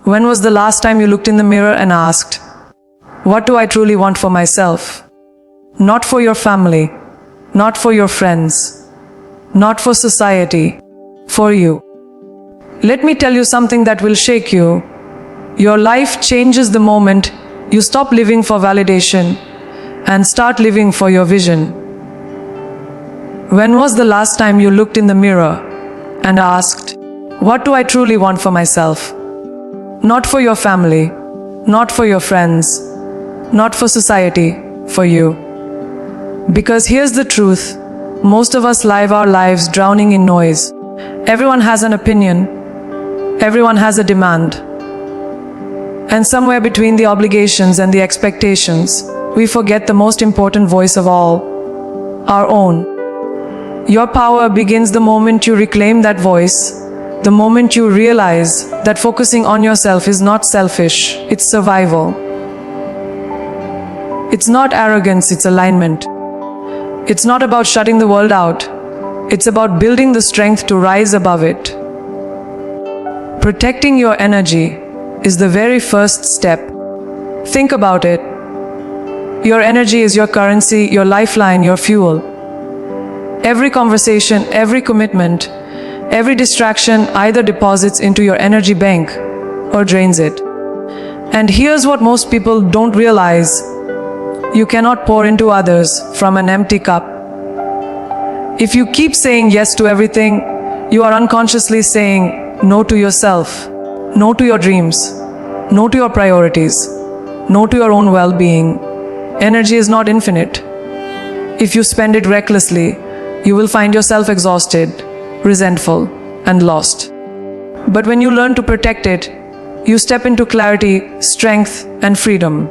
When was the last time you looked in the mirror and asked, what do I truly want for myself? Not for your family, not for your friends, not for society, for you. Let me tell you something that will shake you. Your life changes the moment you stop living for validation and start living for your vision. When was the last time you looked in the mirror and asked, what do I truly want for myself? Not for your family, not for your friends, not for society, for you. Because here's the truth, most of us live our lives drowning in noise. Everyone has an opinion, everyone has a demand. And somewhere between the obligations and the expectations, we forget the most important voice of all, our own. Your power begins the moment you reclaim that voice, the moment you realize that focusing on yourself is not selfish, it's survival. It's not arrogance, it's alignment. It's not about shutting the world out, it's about building the strength to rise above it. Protecting your energy is the very first step. Think about it. Your energy is your currency, your lifeline, your fuel. Every conversation, every commitment, every distraction either deposits into your energy bank or drains it. And here's what most people don't realize. You cannot pour into others from an empty cup. If you keep saying yes to everything, you are unconsciously saying no to yourself, no to your dreams, no to your priorities, no to your own well-being. Energy is not infinite. If you spend it recklessly, you will find yourself exhausted, resentful, and lost. But when you learn to protect it, you step into clarity, strength, and freedom.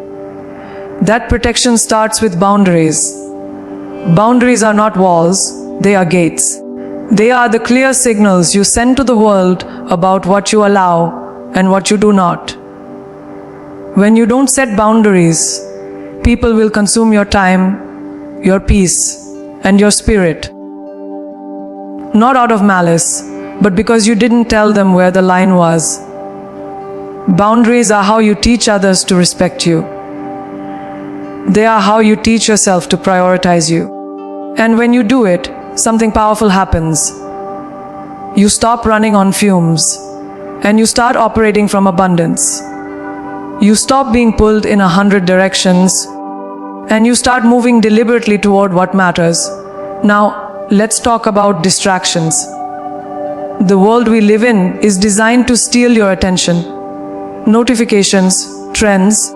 That protection starts with boundaries. Boundaries are not walls, they are gates. They are the clear signals you send to the world about what you allow and what you do not. When you don't set boundaries, people will consume your time, your peace, and your spirit. Not out of malice, but because you didn't tell them where the line was. Boundaries are how you teach others to respect you. They are how you teach yourself to prioritize you. And when you do it, something powerful happens. You stop running on fumes, and you start operating from abundance. You stop being pulled in 100 directions, and you start moving deliberately toward what matters. Now, let's talk about distractions. The world we live in is designed to steal your attention. Notifications, trends,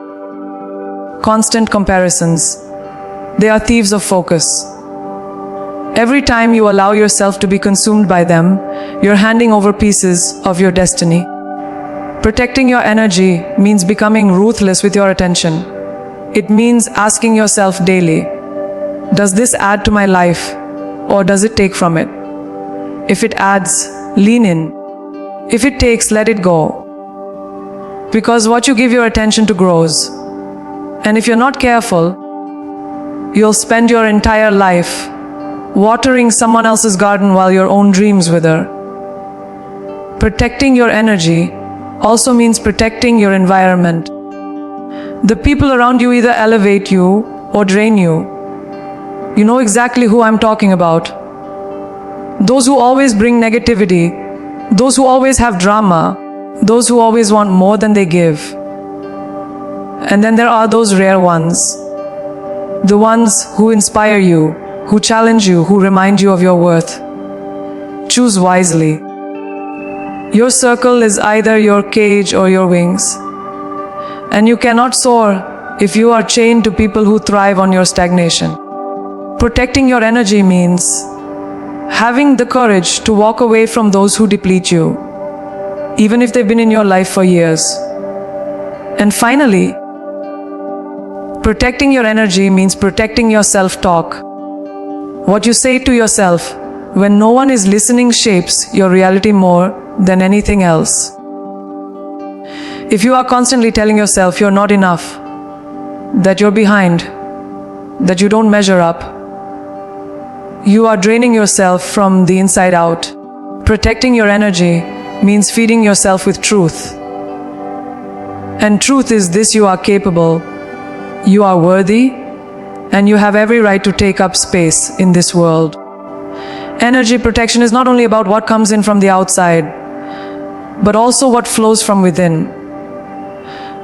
constant comparisons. They are thieves of focus. Every time you allow yourself to be consumed by them, you're handing over pieces of your destiny. Protecting your energy means becoming ruthless with your attention. It means asking yourself daily, does this add to my life or does it take from it? If it adds, lean in. If it takes, let it go. Because what you give your attention to grows. And if you're not careful, you'll spend your entire life watering someone else's garden while your own dreams wither. Protecting your energy also means protecting your environment. The people around you either elevate you or drain you. You know exactly who I'm talking about. Those who always bring negativity, those who always have drama, those who always want more than they give. And then there are those rare ones. The ones who inspire you, who challenge you, who remind you of your worth. Choose wisely. Your circle is either your cage or your wings. And you cannot soar if you are chained to people who thrive on your stagnation. Protecting your energy means having the courage to walk away from those who deplete you, even if they've been in your life for years. And finally, protecting your energy means protecting your self-talk. What you say to yourself when no one is listening shapes your reality more than anything else. If you are constantly telling yourself you're not enough, that you're behind, that you don't measure up, you are draining yourself from the inside out. Protecting your energy means feeding yourself with truth. And truth is this: you are capable, you are worthy, and you have every right to take up space in this world. Energy protection is not only about what comes in from the outside, but also what flows from within.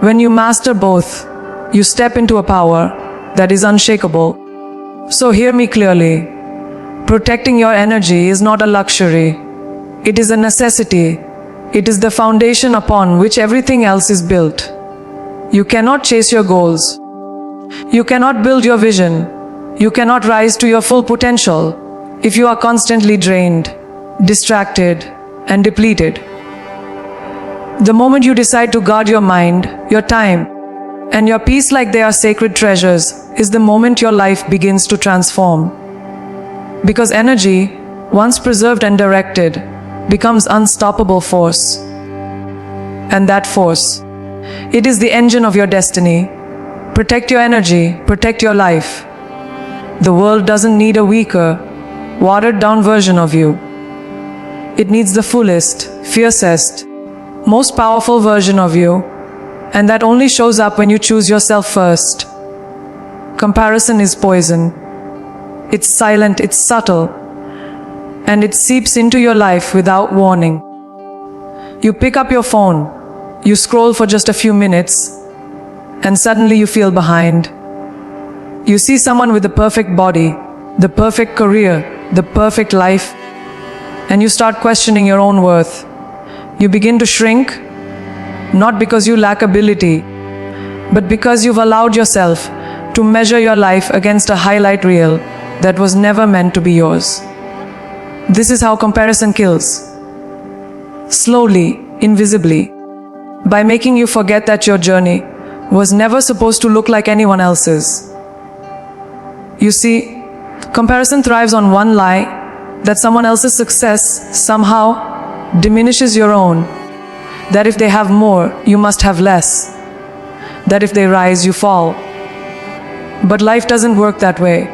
When you master both, you step into a power that is unshakable. So hear me clearly. Protecting your energy is not a luxury. It is a necessity. It is the foundation upon which everything else is built. You cannot chase your goals. You cannot build your vision. You cannot rise to your full potential if you are constantly drained, distracted, and depleted. The moment you decide to guard your mind, your time, and your peace like they are sacred treasures is the moment your life begins to transform. Because energy, once preserved and directed, becomes unstoppable force. And that force, it is the engine of your destiny. Protect your energy, protect your life. The world doesn't need a weaker, watered down version of you. It needs the fullest, fiercest, most powerful version of you, and that only shows up when you choose yourself first. Comparison is poison. It's silent, it's subtle, and it seeps into your life without warning. You pick up your phone, you scroll for just a few minutes, and suddenly you feel behind. You see someone with the perfect body, the perfect career, the perfect life, and you start questioning your own worth. You begin to shrink, not because you lack ability, but because you've allowed yourself to measure your life against a highlight reel that was never meant to be yours. This is how comparison kills. Slowly, invisibly, by making you forget that your journey was never supposed to look like anyone else's. You see, comparison thrives on one lie: that someone else's success somehow diminishes your own, that if they have more, you must have less, that if they rise, you fall. But life doesn't work that way.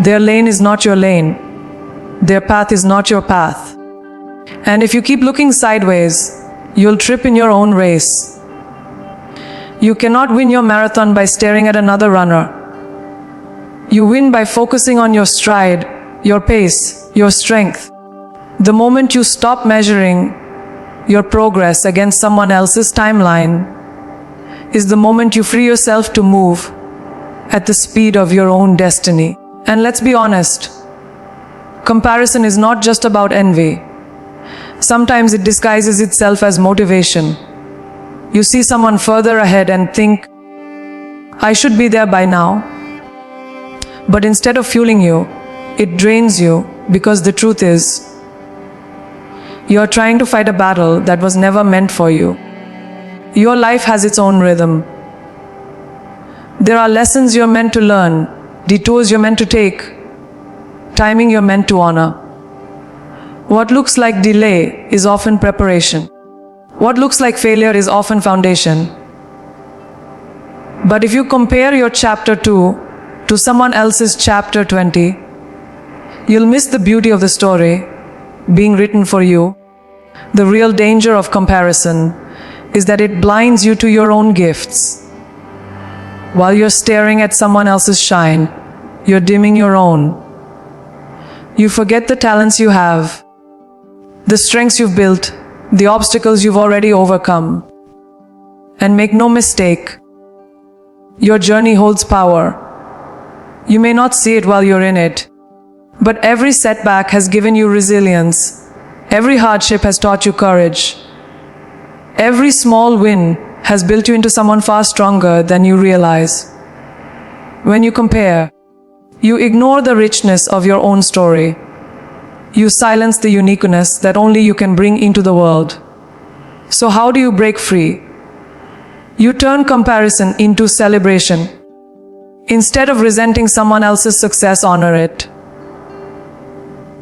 Their lane is not your lane. Their path is not your path. And if you keep looking sideways, you'll trip in your own race. You cannot win your marathon by staring at another runner. You win by focusing on your stride, your pace, your strength. The moment you stop measuring your progress against someone else's timeline is the moment you free yourself to move at the speed of your own destiny. And let's be honest, comparison is not just about envy. Sometimes it disguises itself as motivation. You see someone further ahead and think, I should be there by now. But instead of fueling you, it drains you, because the truth is, you are trying to fight a battle that was never meant for you. Your life has its own rhythm. There are lessons you're meant to learn, detours you're meant to take, timing you're meant to honor. What looks like delay is often preparation. What looks like failure is often foundation. But if you compare your chapter 2 to someone else's chapter 20, you'll miss the beauty of the story being written for you. The real danger of comparison is that it blinds you to your own gifts. While you're staring at someone else's shine, you're dimming your own. You forget the talents you have, the strengths you've built, the obstacles you've already overcome. And make no mistake, your journey holds power. You may not see it while you're in it, but every setback has given you resilience. Every hardship has taught you courage. Every small win has built you into someone far stronger than you realize. When you compare, you ignore the richness of your own story. You silence the uniqueness that only you can bring into the world. So how do you break free? You turn comparison into celebration. Instead of resenting someone else's success, honor it.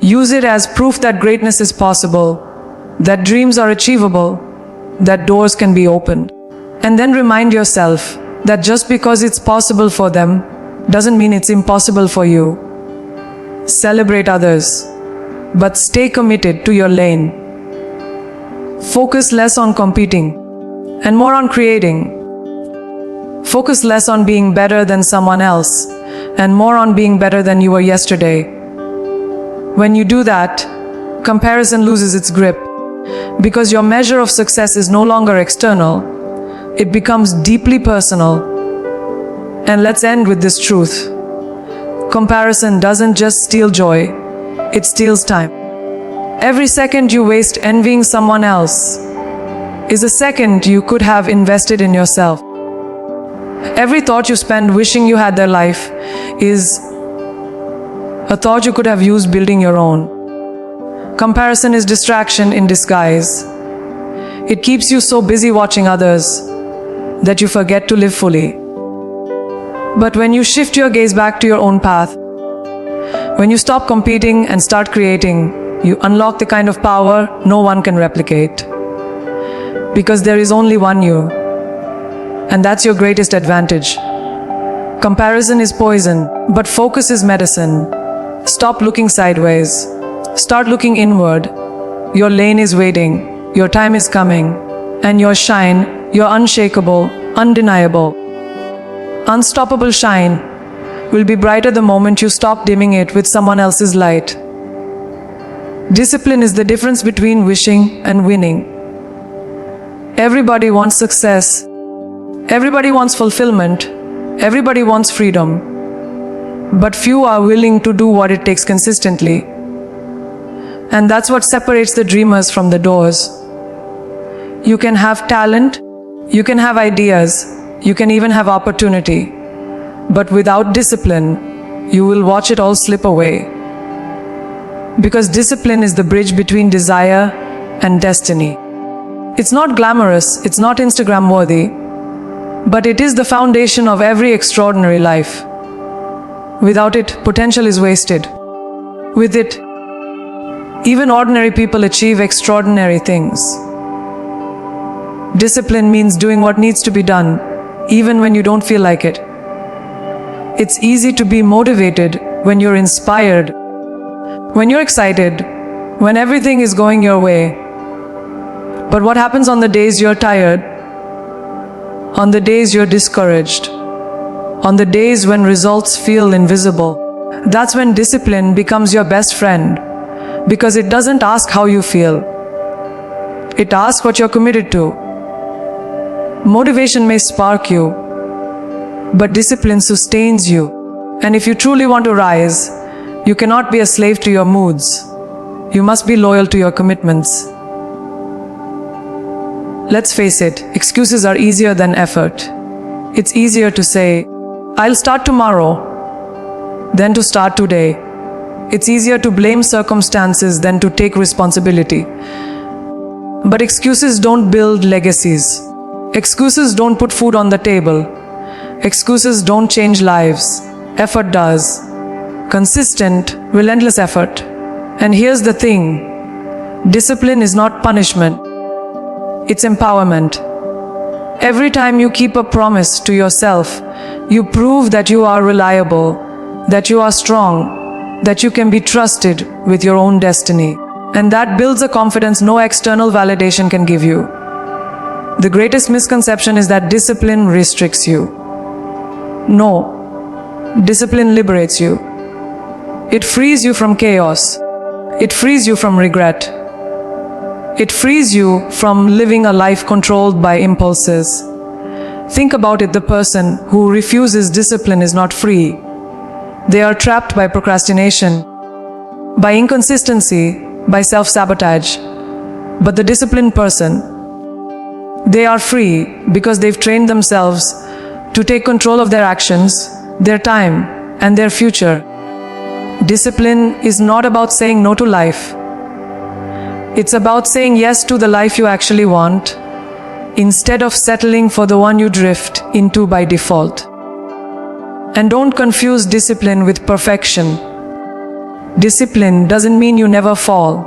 Use it as proof that greatness is possible, that dreams are achievable, that doors can be opened. And then remind yourself that just because it's possible for them doesn't mean it's impossible for you. Celebrate others, but stay committed to your lane. Focus less on competing and more on creating. Focus less on being better than someone else and more on being better than you were yesterday. When you do that, comparison loses its grip because your measure of success is no longer external. It becomes deeply personal. And let's end with this truth. Comparison doesn't just steal joy, it steals time. Every second you waste envying someone else is a second you could have invested in yourself. Every thought you spend wishing you had their life is a thought you could have used building your own. Comparison is distraction in disguise. It keeps you so busy watching others that you forget to live fully. But when you shift your gaze back to your own path, when you stop competing and start creating, you unlock the kind of power no one can replicate. Because there is only one you, and that's your greatest advantage. Comparison is poison, but focus is medicine. Stop looking sideways. Start looking inward. Your lane is waiting, your time is coming, and your shine, your unshakable, undeniable, unstoppable shine will be brighter the moment you stop dimming it with someone else's light. Discipline is the difference between wishing and winning. Everybody wants success. Everybody wants fulfillment. Everybody wants freedom. But few are willing to do what it takes consistently. And that's what separates the dreamers from the doors. You can have talent, you can have ideas, you can even have opportunity. But without discipline, you will watch it all slip away. Because discipline is the bridge between desire and destiny. It's not glamorous, it's not Instagram worthy, but it is the foundation of every extraordinary life. Without it, potential is wasted. With it, even ordinary people achieve extraordinary things. Discipline means doing what needs to be done, even when you don't feel like it. It's easy to be motivated when you're inspired, when you're excited, when everything is going your way. But what happens on the days you're tired, on the days you're discouraged, on the days when results feel invisible? That's when discipline becomes your best friend, because it doesn't ask how you feel. It asks what you're committed to. Motivation may spark you, but discipline sustains you. And if you truly want to rise, you cannot be a slave to your moods. You must be loyal to your commitments. Let's face it, excuses are easier than effort. It's easier to say, I'll start tomorrow, than to start today. It's easier to blame circumstances than to take responsibility. But excuses don't build legacies. Excuses don't put food on the table. Excuses don't change lives. Effort does. Consistent, relentless effort. And here's the thing, discipline is not punishment. It's empowerment. Every time you keep a promise to yourself, you prove that you are reliable, that you are strong, that you can be trusted with your own destiny. And that builds a confidence no external validation can give you. The greatest misconception is that discipline restricts you. No, discipline liberates you. It frees you from chaos. It frees you from regret. It frees you from living a life controlled by impulses. Think about it, the person who refuses discipline is not free. They are trapped by procrastination, by inconsistency, by self-sabotage. But the disciplined person, they are free because they've trained themselves to take control of their actions, their time, and their future. Discipline is not about saying no to life. It's about saying yes to the life you actually want, instead of settling for the one you drift into by default. And don't confuse discipline with perfection. Discipline doesn't mean you never fall.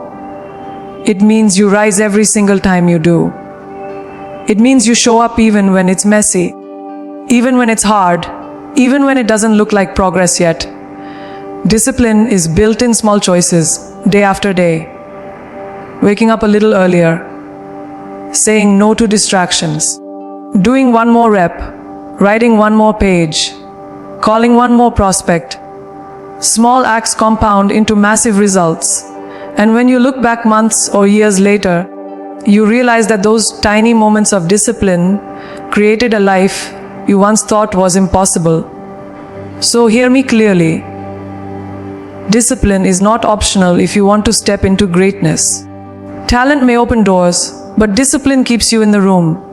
It means you rise every single time you do. It means you show up even when it's messy, even when it's hard, even when it doesn't look like progress yet. Discipline is built in small choices, day after day. Waking up a little earlier, saying no to distractions, doing one more rep, writing one more page, calling one more prospect. Small acts compound into massive results. And when you look back months or years later, you realize that those tiny moments of discipline created a life you once thought was impossible. So hear me clearly. Discipline is not optional if you want to step into greatness. Talent may open doors, but discipline keeps you in the room.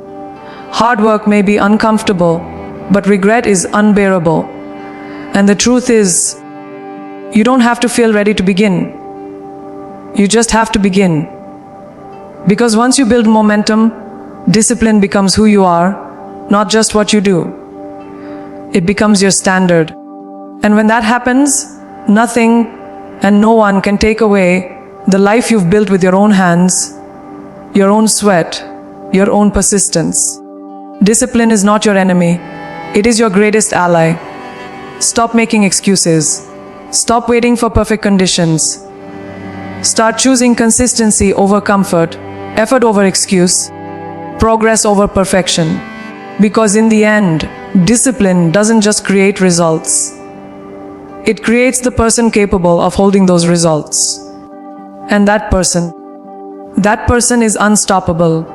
Hard work may be uncomfortable, but regret is unbearable. And the truth is, you don't have to feel ready to begin. You just have to begin. Because once you build momentum, discipline becomes who you are, not just what you do. It becomes your standard. And when that happens, nothing and no one can take away the life you've built with your own hands, your own sweat, your own persistence. Discipline is not your enemy. It is your greatest ally. Stop making excuses. Stop waiting for perfect conditions. Start choosing consistency over comfort, effort over excuse, progress over perfection. Because in the end, discipline doesn't just create results. It creates the person capable of holding those results. And that person is unstoppable.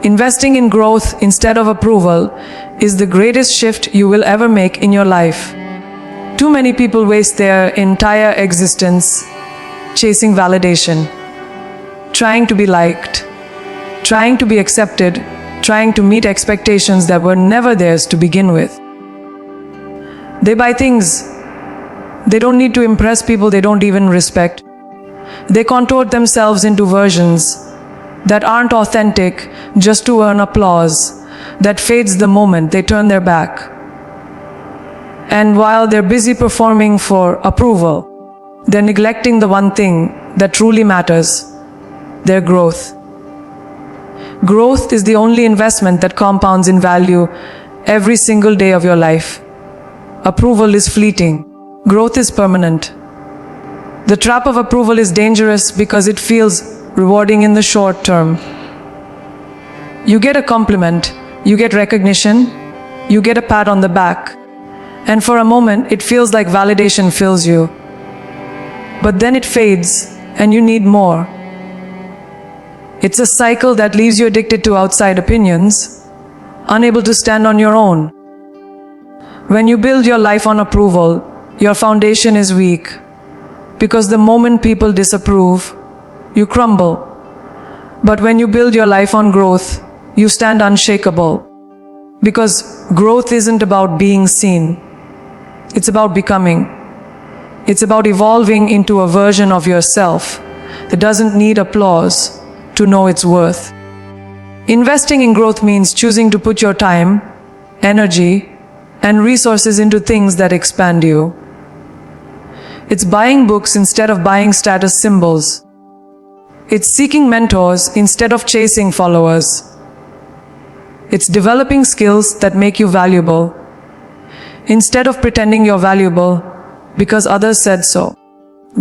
Investing in growth instead of approval is the greatest shift you will ever make in your life. Too many people waste their entire existence chasing validation, trying to be liked, trying to be accepted, trying to meet expectations that were never theirs to begin with. They buy things they don't need to impress people they don't even respect. They contort themselves into versions that aren't authentic just to earn applause, that fades the moment they turn their back. And while they're busy performing for approval, they're neglecting the one thing that truly matters: their growth. Growth is the only investment that compounds in value every single day of your life. Approval is fleeting. Growth is permanent. The trap of approval is dangerous because it feels rewarding in the short term. You get a compliment, you get recognition, you get a pat on the back, and for a moment it feels like validation fills you. But then it fades, and you need more. It's a cycle that leaves you addicted to outside opinions, unable to stand on your own. When you build your life on approval, your foundation is weak, because the moment people disapprove, you crumble. But when you build your life on growth, you stand unshakable. Because growth isn't about being seen. It's about becoming. It's about evolving into a version of yourself that doesn't need applause to know its worth. Investing in growth means choosing to put your time, energy, and resources into things that expand you. It's buying books instead of buying status symbols. It's seeking mentors instead of chasing followers. It's developing skills that make you valuable, instead of pretending you're valuable because others said so.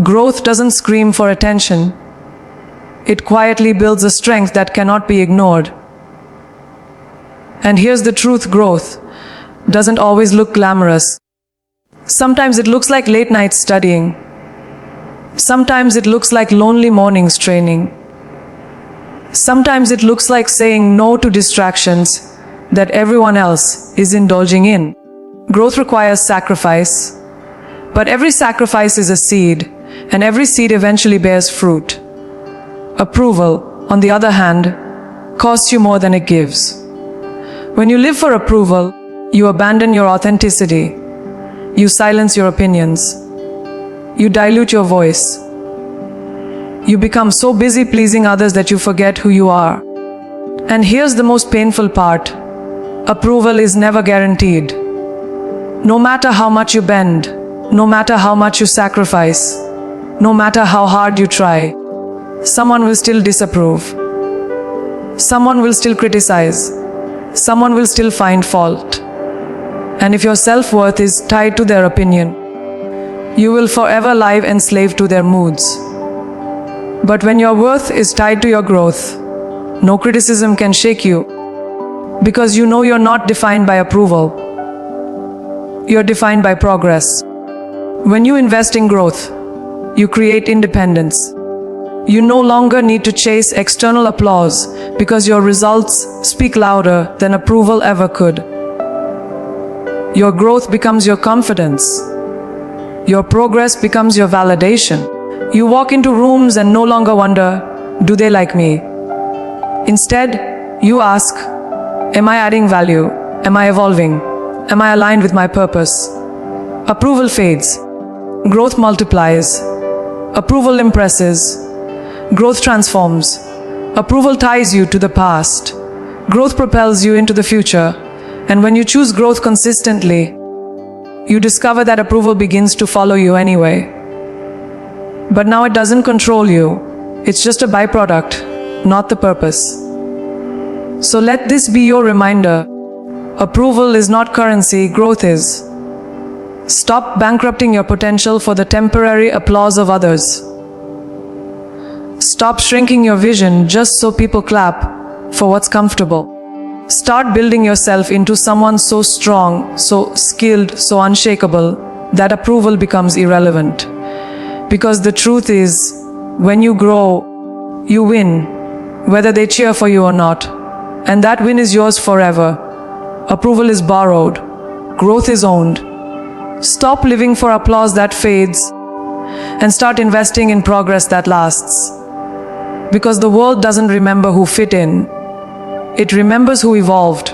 Growth doesn't scream for attention. It quietly builds a strength that cannot be ignored. And here's the truth: growth doesn't always look glamorous. Sometimes it looks like late nights studying. Sometimes it looks like lonely mornings training. Sometimes it looks like saying no to distractions that everyone else is indulging in. Growth requires sacrifice, but every sacrifice is a seed, and every seed eventually bears fruit. Approval, on the other hand, costs you more than it gives. When you live for approval, you abandon your authenticity. You silence your opinions. You dilute your voice. You become so busy pleasing others that you forget who you are. And here's the most painful part: approval is never guaranteed. No matter how much you bend, no matter how much you sacrifice, no matter how hard you try, someone will still disapprove. Someone will still criticize. Someone will still find fault. And if your self-worth is tied to their opinion, you will forever lie enslaved to their moods. But when your worth is tied to your growth, no criticism can shake you, Because you know you're not defined by approval. You're defined by progress. When you invest in growth, you create independence. You no longer need to chase external applause because your results speak louder than approval ever could. Your growth becomes your confidence. Your progress becomes your validation. You walk into rooms and no longer wonder, do they like me? Instead, you ask, am I adding value? Am I evolving? Am I aligned with my purpose? Approval fades. Growth multiplies. Approval impresses. Growth transforms. Approval ties you to the past. Growth propels you into the future. And when you choose growth consistently, you discover that approval begins to follow you anyway. But now it doesn't control you. It's just a byproduct, not the purpose. So let this be your reminder. Approval is not currency, growth is. Stop bankrupting your potential for the temporary applause of others. Stop shrinking your vision just so people clap for what's comfortable. Start building yourself into someone so strong, so skilled, so unshakable that approval becomes irrelevant. Because the truth is, when you grow, you win, whether they cheer for you or not. And that win is yours forever. Approval is borrowed. Growth is owned. Stop living for applause that fades and start investing in progress that lasts. Because the world doesn't remember who fit in. It remembers who evolved,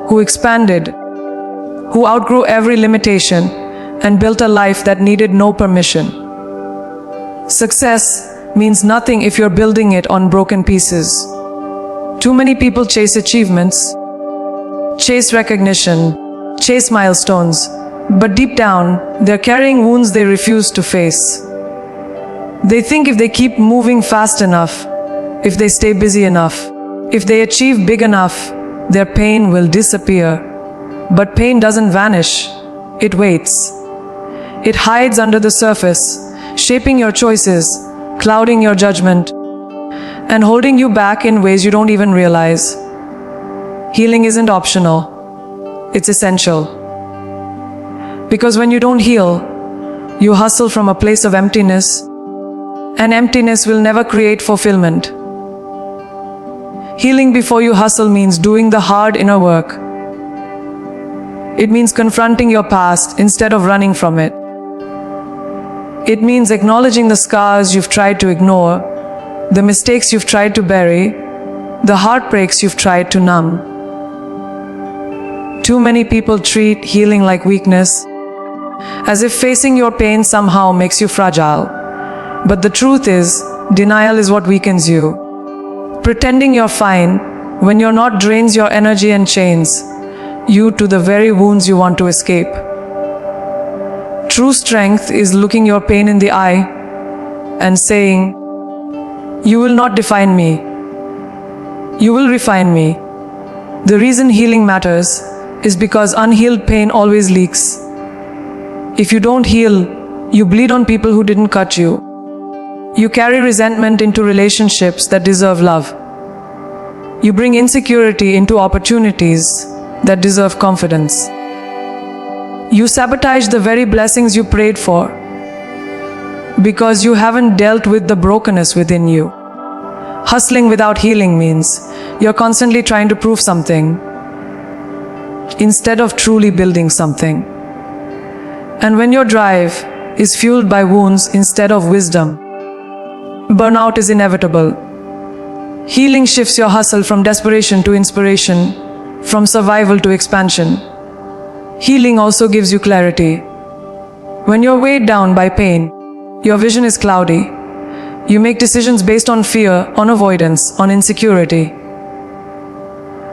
who expanded, who outgrew every limitation and built a life that needed no permission. Success means nothing if you're building it on broken pieces. Too many people chase achievements, chase recognition, chase milestones, but deep down, they're carrying wounds they refuse to face. They think if they keep moving fast enough, if they stay busy enough, if they achieve big enough, their pain will disappear. But pain doesn't vanish, it waits. It hides under the surface, shaping your choices, clouding your judgment, and holding you back in ways you don't even realize. Healing isn't optional, it's essential. Because when you don't heal, you hustle from a place of emptiness, and emptiness will never create fulfillment. Healing before you hustle means doing the hard inner work. It means confronting your past instead of running from it. It means acknowledging the scars you've tried to ignore, the mistakes you've tried to bury, the heartbreaks you've tried to numb. Too many people treat healing like weakness, as if facing your pain somehow makes you fragile. But the truth is, denial is what weakens you. Pretending you're fine when you're not drains your energy and chains you to the very wounds you want to escape. True strength is looking your pain in the eye and saying, "You will not define me. You will refine me." The reason healing matters is because unhealed pain always leaks. If you don't heal, you bleed on people who didn't cut you. You carry resentment into relationships that deserve love. You bring insecurity into opportunities that deserve confidence. You sabotage the very blessings you prayed for because you haven't dealt with the brokenness within you. Hustling without healing means you're constantly trying to prove something instead of truly building something. And when your drive is fueled by wounds instead of wisdom, burnout is inevitable. Healing shifts your hustle from desperation to inspiration, from survival to expansion. Healing also gives you clarity. When you're weighed down by pain, your vision is cloudy. You make decisions based on fear, on avoidance, on insecurity.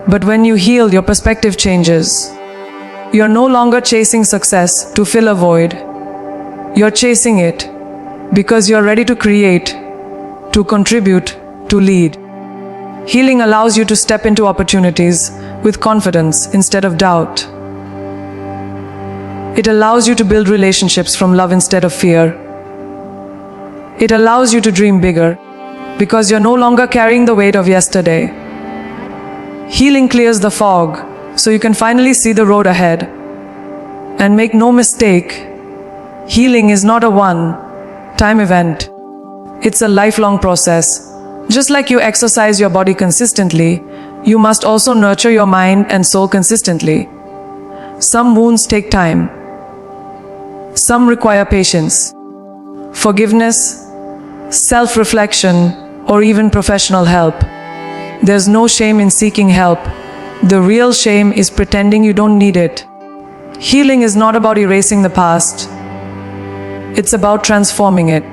But when you heal, your perspective changes. You're no longer chasing success to fill a void. You're chasing it because you're ready to create, to contribute, to lead. Healing allows you to step into opportunities with confidence instead of doubt. It allows you to build relationships from love instead of fear. It allows you to dream bigger because you're no longer carrying the weight of yesterday. Healing clears the fog so you can finally see the road ahead. And make no mistake, healing is not a one-time event. It's a lifelong process. Just like you exercise your body consistently, you must also nurture your mind and soul consistently. Some wounds take time. Some require patience, forgiveness, self-reflection, or even professional help. There's no shame in seeking help. The real shame is pretending you don't need it. Healing is not about erasing the past. It's about transforming it.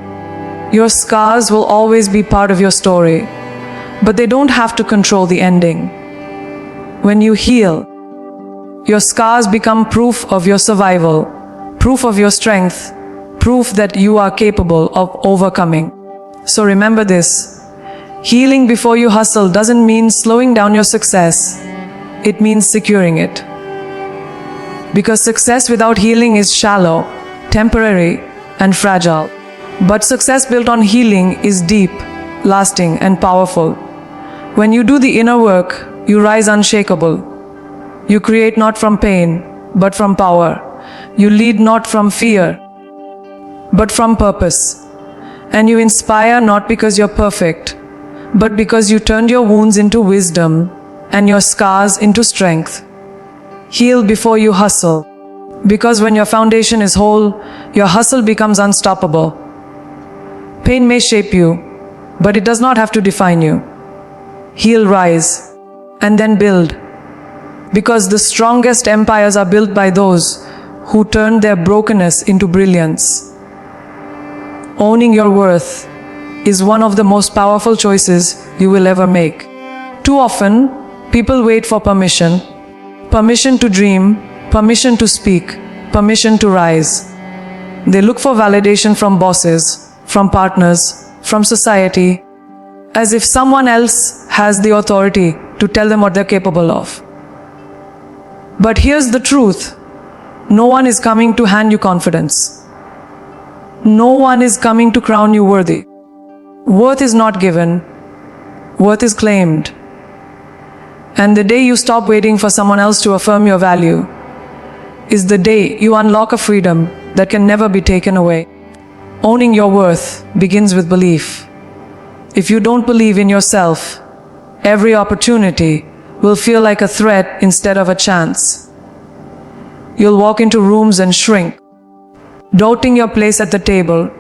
Your scars will always be part of your story, but they don't have to control the ending. When you heal, your scars become proof of your survival, proof of your strength, proof that you are capable of overcoming. So remember this: healing before you hustle doesn't mean slowing down your success. It means securing it. Because success without healing is shallow, temporary, and fragile. But success built on healing is deep, lasting, and powerful. When you do the inner work, you rise unshakable. You create not from pain, but from power. You lead not from fear, but from purpose. And you inspire not because you're perfect, but because you turned your wounds into wisdom and your scars into strength. Heal before you hustle, because when your foundation is whole, your hustle becomes unstoppable. Pain may shape you, but it does not have to define you. Heal, rise, and then build. Because the strongest empires are built by those who turn their brokenness into brilliance. Owning your worth is one of the most powerful choices you will ever make. Too often, people wait for permission. Permission to dream, permission to speak, permission to rise. They look for validation from bosses, from partners, from society, as if someone else has the authority to tell them what they're capable of. But here's the truth: no one is coming to hand you confidence. No one is coming to crown you worthy. Worth is not given, worth is claimed. And the day you stop waiting for someone else to affirm your value is the day you unlock a freedom that can never be taken away. Owning your worth begins with belief. If you don't believe in yourself, every opportunity will feel like a threat instead of a chance. You'll walk into rooms and shrink, doubting your place at the table.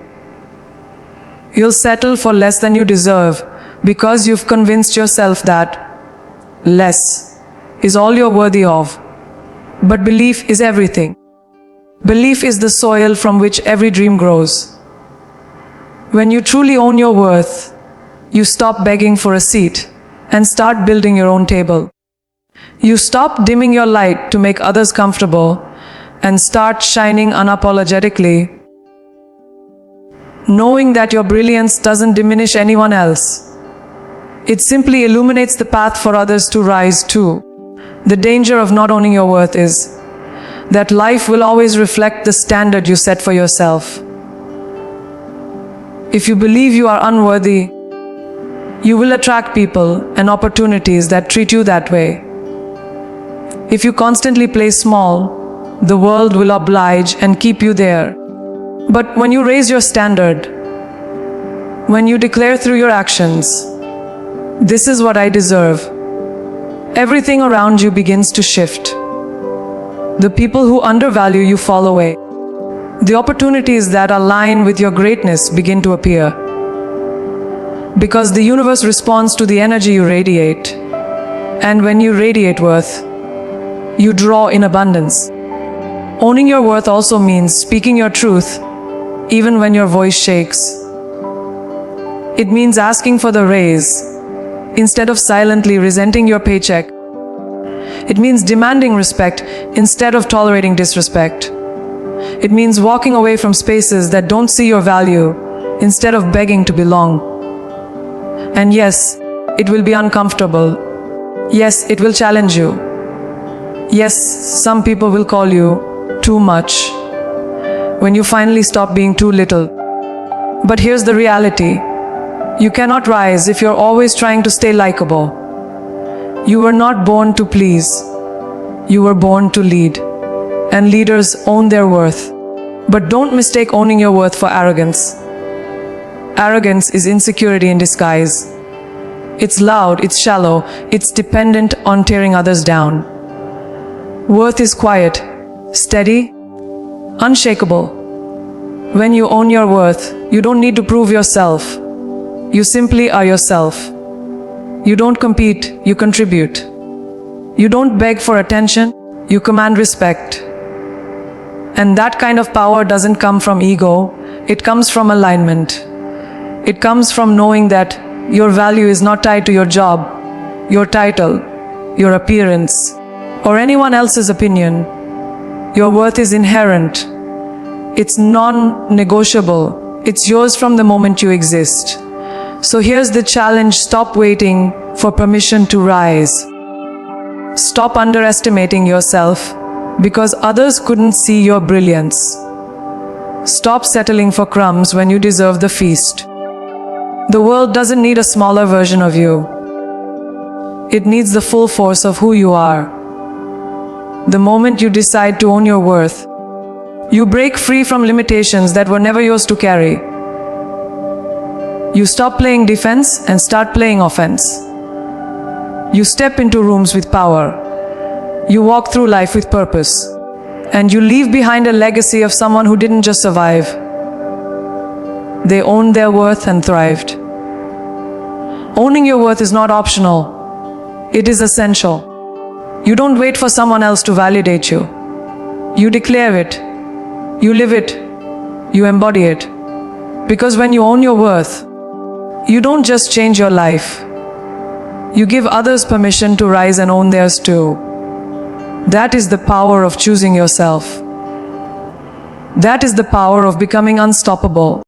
You'll settle for less than you deserve because you've convinced yourself that less is all you're worthy of. But belief is everything. Belief is the soil from which every dream grows. When you truly own your worth, you stop begging for a seat and start building your own table. You stop dimming your light to make others comfortable and start shining unapologetically, knowing that your brilliance doesn't diminish anyone else. It simply illuminates the path for others to rise too. The danger of not owning your worth is that life will always reflect the standard you set for yourself. If you believe you are unworthy, you will attract people and opportunities that treat you that way. If you constantly play small, the world will oblige and keep you there. But when you raise your standard, when you declare through your actions, "This is what I deserve," everything around you begins to shift. The people who undervalue you fall away. The opportunities that align with your greatness begin to appear. Because the universe responds to the energy you radiate. And when you radiate worth, you draw in abundance. Owning your worth also means speaking your truth, even when your voice shakes. It means asking for the raise, instead of silently resenting your paycheck. It means demanding respect instead of tolerating disrespect. It means walking away from spaces that don't see your value instead of begging to belong. And yes, it will be uncomfortable. Yes, it will challenge you. Yes, some people will call you too much when you finally stop being too little. But here's the reality. You cannot rise if you're always trying to stay likable. You were not born to please. You were born to lead. And leaders own their worth. But don't mistake owning your worth for arrogance. Arrogance is insecurity in disguise. It's loud, it's shallow, it's dependent on tearing others down. Worth is quiet, steady, unshakable. When you own your worth, you don't need to prove yourself. You simply are yourself. You don't compete, you contribute. You don't beg for attention, you command respect. And that kind of power doesn't come from ego, it comes from alignment. It comes from knowing that your value is not tied to your job, your title, your appearance, or anyone else's opinion. Your worth is inherent. It's non-negotiable. It's yours from the moment you exist. So here's the challenge: stop waiting for permission to rise. Stop underestimating yourself because others couldn't see your brilliance. Stop settling for crumbs when you deserve the feast. The world doesn't need a smaller version of you. It needs the full force of who you are. The moment you decide to own your worth, you break free from limitations that were never yours to carry. You stop playing defense and start playing offense. You step into rooms with power. You walk through life with purpose. And you leave behind a legacy of someone who didn't just survive. They owned their worth and thrived. Owning your worth is not optional. It is essential. You don't wait for someone else to validate you. You declare it. You live it. You embody it. Because when you own your worth, you don't just change your life. You give others permission to rise and own theirs too. That is the power of choosing yourself. That is the power of becoming unstoppable.